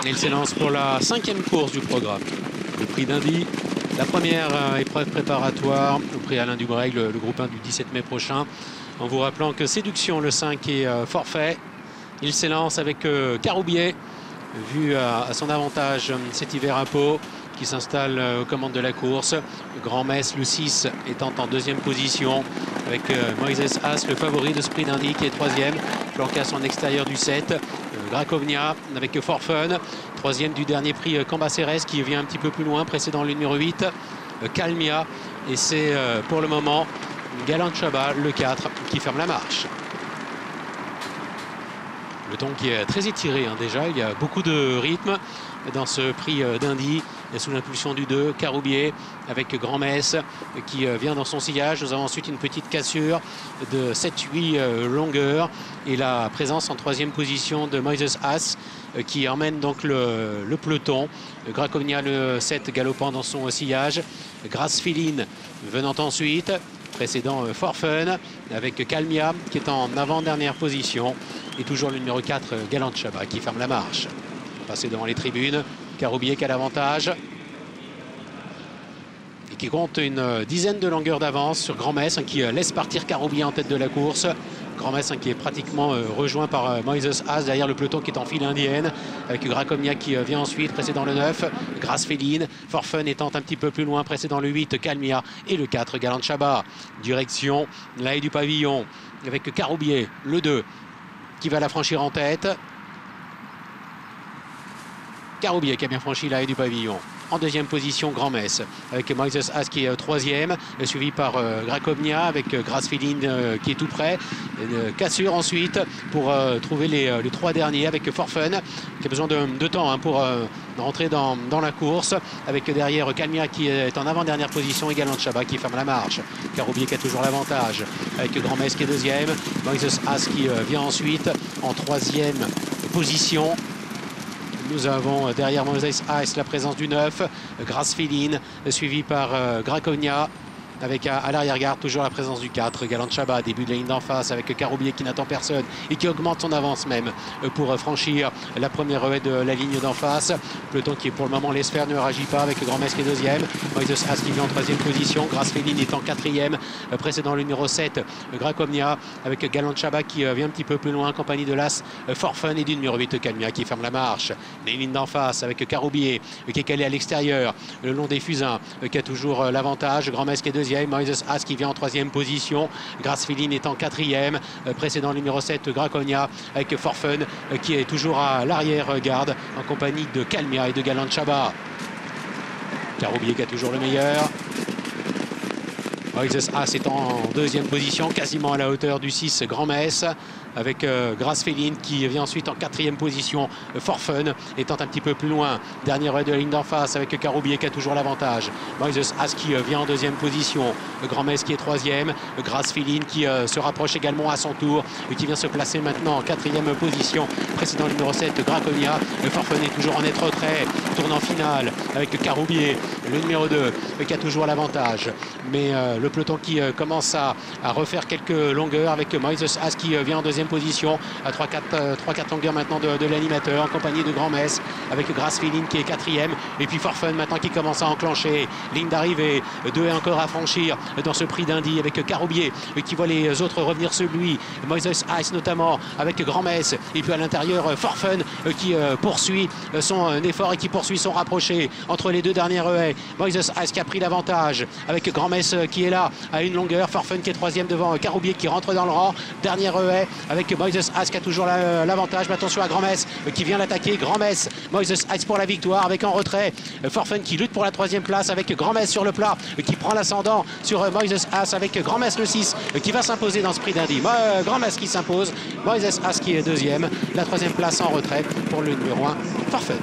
Il s'élance pour la 5e course du programme. Le prix d'Indy, la première épreuve préparatoire au prix Alain Dubreuil, le groupe 1 du 17 mai prochain. En vous rappelant que Séduction, le 5, est forfait. Il s'élance avec Caroubier, vu à son avantage cet hiver à Pau, qui s'installe aux commandes de la course. Grand Metz, le 6, étant en 2e position, avec Moises As, le favori de ce prix d'Indy, qui est 3e, flanqué à son extérieur du 7. Gracovnia avec Forfun, 3e du dernier prix Cambacérès, qui vient un petit peu plus loin, précédant le numéro 8, Calmia. Et c'est pour le moment Galant Chabat, le 4, qui ferme la marche. Le temps qui est très étiré déjà, il y a beaucoup de rythme dans ce prix d'Indy. Et sous l'impulsion du 2, Caroubier avec Grand Metz qui vient dans son sillage. Nous avons ensuite une petite cassure de 7-8 longueurs et la présence en 3e position de Moises As qui emmène donc le peloton. Gracovnia, le 7, galopant dans son sillage. Grace Féline venant ensuite, précédant Forfun avec Calmia qui est en avant-dernière position. Et toujours le numéro 4, Galant Chabat, qui ferme la marche. Passé devant les tribunes, Caroubier qui a l'avantage et qui compte une dizaine de longueurs d'avance sur Grand Metz, qui laisse partir Caroubier en tête de la course. Grand Metz qui est pratiquement rejoint par Moises As derrière le peloton qui est en file indienne, avec Gracovnia qui vient ensuite, précédant le 9, Grace Féline, Forfun étant un petit peu plus loin, précédant le 8, Calmia, et le 4, Galant Chabat. Direction la haie du pavillon avec Caroubier, le 2, qui va la franchir en tête. Caroubier qui a bien franchi la haie du pavillon. En 2e position, Grand Metz, avec Moises As qui est 3e, suivi par Gracovnia, avec Grace Féline qui est tout près. Cassure ensuite pour trouver les 3 derniers, avec Forfun, qui a besoin de temps pour rentrer dans la course, avec derrière Calmia qui est en avant-dernière position, et Galant Chabat qui ferme la marche. Caroubier qui a toujours l'avantage, avec Grand Metz qui est 2e, Moises As qui vient ensuite en 3e position. Nous avons derrière Moises As la présence du 9, Grace Féline, suivi par Gracovnia, avec à l'arrière-garde toujours la présence du 4, Galant Chabat, début de la ligne d'en face avec Caroubier qui n'attend personne et qui augmente son avance même pour franchir la première haie de la ligne d'en face. Peloton qui pour le moment laisse faire, ne réagit pas, avec Grand Metz qui est 2e, Moises As qui vient en 3e position, Grace Féline est en 4e, précédant le numéro 7, Gracovnia, avec Galant Chabat qui vient un petit peu plus loin, en compagnie de l'As Forfun et du numéro 8, Calmia, qui ferme la marche. Les lignes d'en face avec Caroubier qui est calé à l'extérieur, le long des fusains, qui a toujours l'avantage, Grand Metz qui est 2e, Moises As qui vient en 3e position, Grace Féline est en 4e, précédant le numéro 7, Gracovnia, avec Forfun qui est toujours à l'arrière-garde en compagnie de Calmia et de Galant Chabat. Caroubier qui a toujours le meilleur. Moises As est en 2e position, quasiment à la hauteur du 6, Grand Metz, avec Grace Féline qui vient ensuite en 4e position. Forfun étant un petit peu plus loin, dernière haie de la ligne d'en face, avec Caroubier qui a toujours l'avantage. Moises As qui vient en 2e position, Grand Metz qui est 3e, Grace Féline qui se rapproche également à son tour et qui vient se placer maintenant en 4e position, précédant le numéro 7, Gracovnia. Forfun est toujours en net retrait, tournant finale avec Caroubier, le numéro 2, qui a toujours l'avantage. Mais le peloton qui commence à refaire quelques longueurs, avec Moises As qui vient en 2e position, à 3-4 longueurs maintenant de l'animateur, en compagnie de Grand Metz, avec Grace Féline qui est 4e, et puis Forfun maintenant qui commence à enclencher. Ligne d'arrivée, 2 haies encore à franchir dans ce prix d'Indy, avec Caroubier qui voit les autres revenir sur lui, Moises As notamment, avec Grand Metz, et puis à l'intérieur Forfun qui poursuit son effort et qui poursuit son rapproché entre les 2 dernières haies. Moises As qui a pris l'avantage, avec Grand Metz qui est là à une longueur, Forfun qui est 3e devant Caroubier qui rentre dans le rang, dernière haie avec Moises As qui a toujours l'avantage. Mais attention à Grand Metz qui vient l'attaquer. Grand Metz, Moises As pour la victoire, avec en retrait Forfun qui lutte pour la 3e place, avec Grand Metz sur le plat qui prend l'ascendant sur Moises As, avec Grand Metz le 6 qui va s'imposer dans ce prix d'Indy. Grand Metz qui s'impose, Moises As qui est 2e, la 3e place en retrait pour le numéro 1, Forfun.